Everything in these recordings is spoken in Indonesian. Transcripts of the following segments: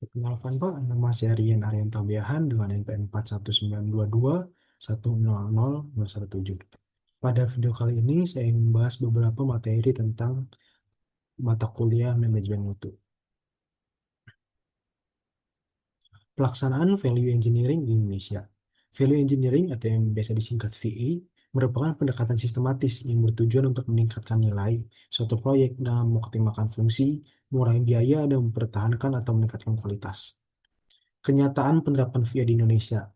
Perkenalkan Pak, nama saya Rian Arianto Biahan dengan NPM 419221000117. Pada video kali ini saya ingin membahas beberapa materi tentang mata kuliah manajemen mutu. Pelaksanaan Value Engineering di Indonesia. Value Engineering atau yang biasa disingkat VE merupakan pendekatan sistematis yang bertujuan untuk meningkatkan nilai suatu proyek dalam mengoptimalkan fungsi, mengurangi biaya, dan mempertahankan atau meningkatkan kualitas. Kenyataan penerapan VE di Indonesia.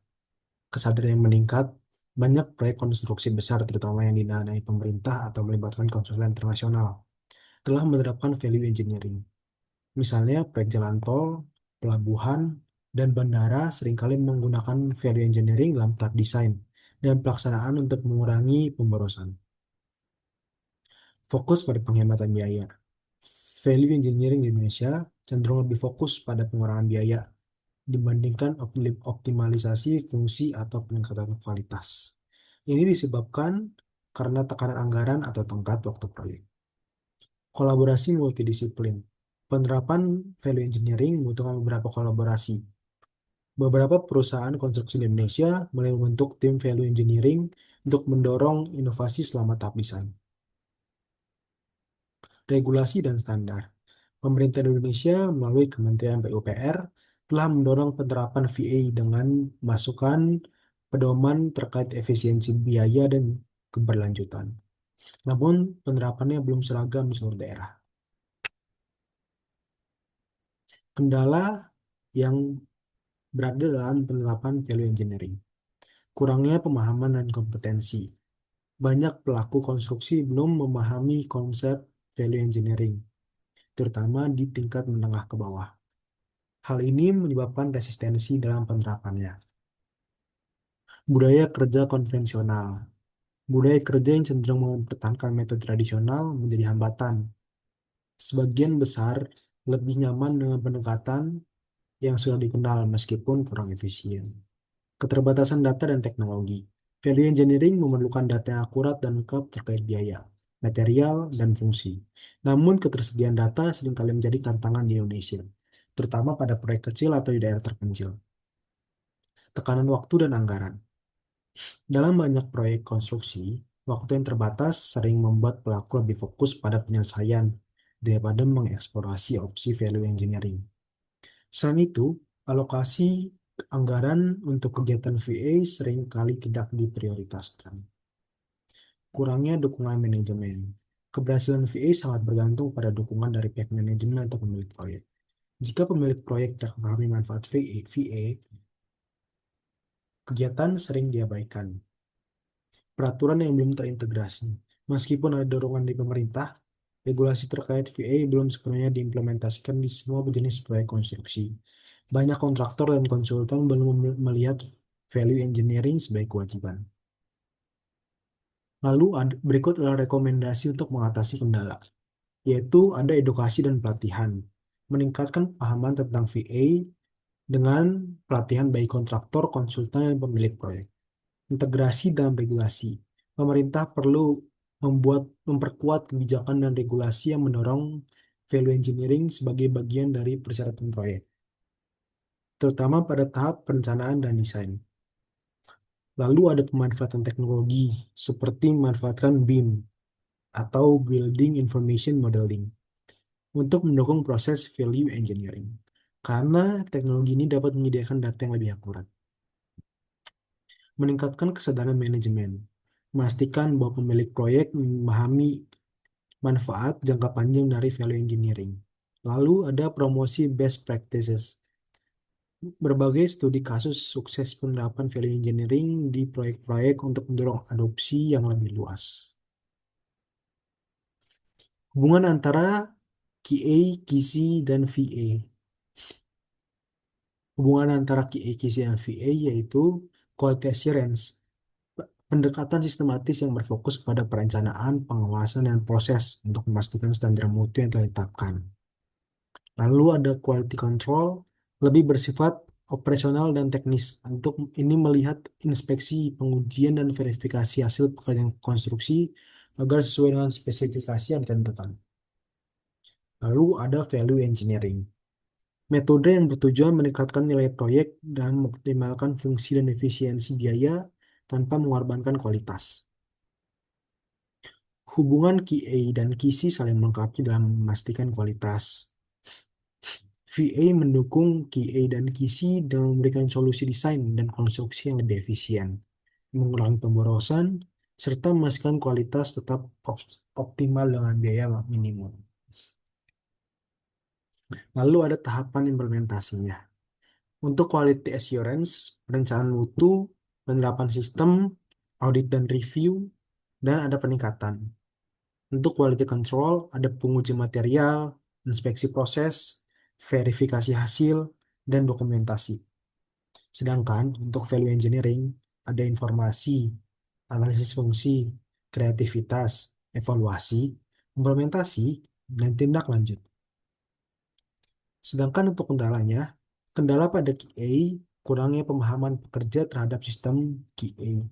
Kesadaran yang meningkat, banyak proyek konstruksi besar terutama yang didanai pemerintah atau melibatkan konsultan internasional telah menerapkan value engineering. Misalnya proyek jalan tol, pelabuhan, dan bandara seringkali menggunakan value engineering dalam tahap desain dan pelaksanaan untuk mengurangi pemborosan. Fokus pada penghematan biaya. Value engineering di Indonesia cenderung lebih fokus pada pengurangan biaya dibandingkan optimalisasi fungsi atau peningkatan kualitas. Ini disebabkan karena tekanan anggaran atau tenggat waktu proyek. Kolaborasi multidisiplin. Penerapan value engineering membutuhkan beberapa kolaborasi. Beberapa perusahaan konstruksi di Indonesia mulai membentuk tim value engineering untuk mendorong inovasi selama tahap desain. Regulasi dan standar. Pemerintah Indonesia melalui Kementerian PUPR telah mendorong penerapan VA dengan masukan pedoman terkait efisiensi biaya dan keberlanjutan. Namun, penerapannya belum seragam di seluruh daerah. Kendala yang berada dalam penerapan value engineering. Kurangnya pemahaman dan kompetensi. Banyak pelaku konstruksi belum memahami konsep value engineering, terutama di tingkat menengah ke bawah. Hal ini menyebabkan resistensi dalam penerapannya. Budaya kerja konvensional. Budaya kerja yang cenderung mempertahankan metode tradisional menjadi hambatan. Sebagian besar lebih nyaman dengan pendekatan yang sudah dikenal meskipun kurang efisien. Keterbatasan data dan teknologi. Value engineering memerlukan data yang akurat dan lengkap terkait biaya, material, dan fungsi. Namun ketersediaan data seringkali menjadi tantangan di Indonesia, terutama pada proyek kecil atau di daerah terpencil. Tekanan waktu dan anggaran. Dalam banyak proyek konstruksi, waktu yang terbatas sering membuat pelaku lebih fokus pada penyelesaian daripada mengeksplorasi opsi value engineering. Selain itu, alokasi anggaran untuk kegiatan VA seringkali tidak diprioritaskan. Kurangnya dukungan manajemen. Keberhasilan VA sangat bergantung pada dukungan dari pihak manajemen atau pemilik proyek. Jika pemilik proyek tidak memahami manfaat VA, kegiatan sering diabaikan. Peraturan yang belum terintegrasi. Meskipun ada dorongan di pemerintah, regulasi terkait VA belum sepenuhnya diimplementasikan di semua jenis proyek konstruksi. Banyak kontraktor dan konsultan belum melihat value engineering sebagai kewajiban. Lalu berikut adalah rekomendasi untuk mengatasi kendala, yaitu ada edukasi dan pelatihan. Meningkatkan pemahaman tentang VA dengan pelatihan bagi kontraktor, konsultan, dan pemilik proyek. Integrasi dalam regulasi. Pemerintah perlu memperkuat kebijakan dan regulasi yang mendorong value engineering sebagai bagian dari persyaratan proyek, terutama pada tahap perencanaan dan desain. Lalu ada pemanfaatan teknologi seperti memanfaatkan BIM atau Building Information Modeling untuk mendukung proses value engineering. Karena teknologi ini dapat menyediakan data yang lebih akurat. Meningkatkan kesadaran manajemen. Memastikan bahwa pemilik proyek memahami manfaat jangka panjang dari value engineering. Lalu ada promosi best practices. Berbagai studi kasus sukses penerapan value engineering di proyek-proyek untuk mendorong adopsi yang lebih luas. Hubungan antara QA, QC, dan VA. Hubungan antara QA, QC, dan VA yaitu quality assurance, pendekatan sistematis yang berfokus pada perencanaan, pengawasan, dan proses untuk memastikan standar mutu yang telah ditetapkan. Lalu ada quality control, lebih bersifat operasional dan teknis. Untuk ini melihat inspeksi, pengujian, dan verifikasi hasil pekerjaan konstruksi agar sesuai dengan spesifikasi yang ditentukan. Lalu ada value engineering. Metode yang bertujuan meningkatkan nilai proyek dan mengoptimalkan fungsi dan efisiensi biaya tanpa mengorbankan kualitas. Hubungan QA dan QC saling melengkapi dalam memastikan kualitas. VA mendukung QA dan QC dengan memberikan solusi desain dan konstruksi yang lebih efisien, mengurangi pemborosan, serta memastikan kualitas tetap optimal dengan biaya minimum. Lalu ada tahapan implementasinya. Untuk quality assurance, perencanaan mutu, penerapan sistem, audit dan review, dan ada peningkatan. Untuk quality control, ada penguji material, inspeksi proses, verifikasi hasil, dan dokumentasi. Sedangkan untuk value engineering, ada informasi, analisis fungsi, kreativitas, evaluasi, implementasi, dan tindak lanjut. Sedangkan untuk kendalanya, kendala pada QA, kurangnya pemahaman pekerja terhadap sistem QA,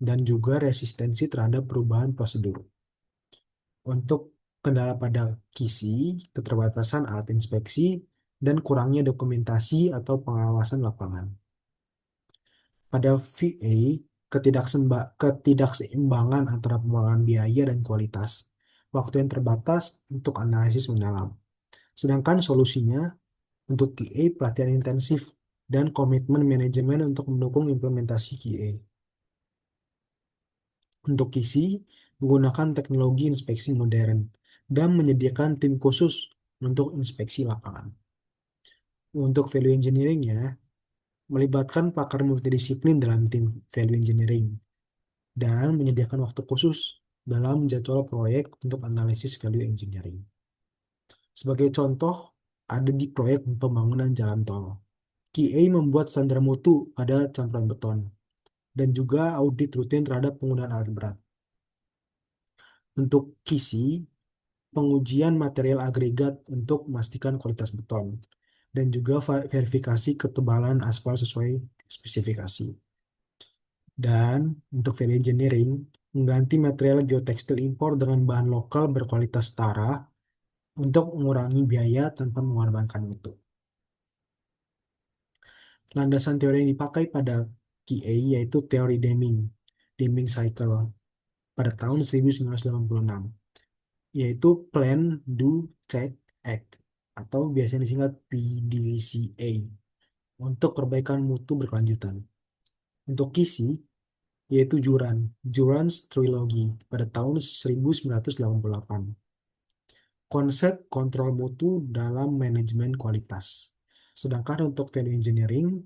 dan juga resistensi terhadap perubahan prosedur. Untuk kendala pada KISI, keterbatasan alat inspeksi, dan kurangnya dokumentasi atau pengawasan lapangan. Pada VA, ketidakseimbangan antara pengelolaan biaya dan kualitas, waktu yang terbatas untuk analisis mendalam. Sedangkan solusinya untuk QA, pelatihan intensif, dan komitmen manajemen untuk mendukung implementasi QA. Untuk QC, menggunakan teknologi inspeksi modern dan menyediakan tim khusus untuk inspeksi lapangan. Untuk value engineering-nya, melibatkan pakar multidisiplin dalam tim value engineering dan menyediakan waktu khusus dalam jadwal proyek untuk analisis value engineering. Sebagai contoh, ada di proyek pembangunan jalan tol. QA membuat standar mutu pada campuran beton dan juga audit rutin terhadap penggunaan alat berat. Untuk KISI, pengujian material agregat untuk memastikan kualitas beton dan juga verifikasi ketebalan aspal sesuai spesifikasi. Dan untuk value engineering, mengganti material geotekstil impor dengan bahan lokal berkualitas setara untuk mengurangi biaya tanpa mengorbankan mutu. Landasan teori yang dipakai pada QA yaitu teori Deming, Deming Cycle, pada tahun 1986, yaitu Plan, Do, Check, Act, atau biasanya disingkat PDCA, untuk perbaikan mutu berkelanjutan. Untuk KISI, yaitu Juran's Trilogy, pada tahun 1988. Konsep kontrol mutu dalam manajemen kualitas. Sedangkan untuk value engineering,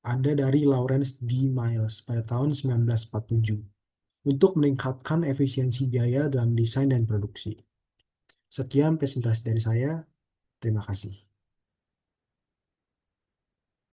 ada dari Lawrence D. Miles pada tahun 1947 untuk meningkatkan efisiensi biaya dalam desain dan produksi. Sekian presentasi dari saya. Terima kasih.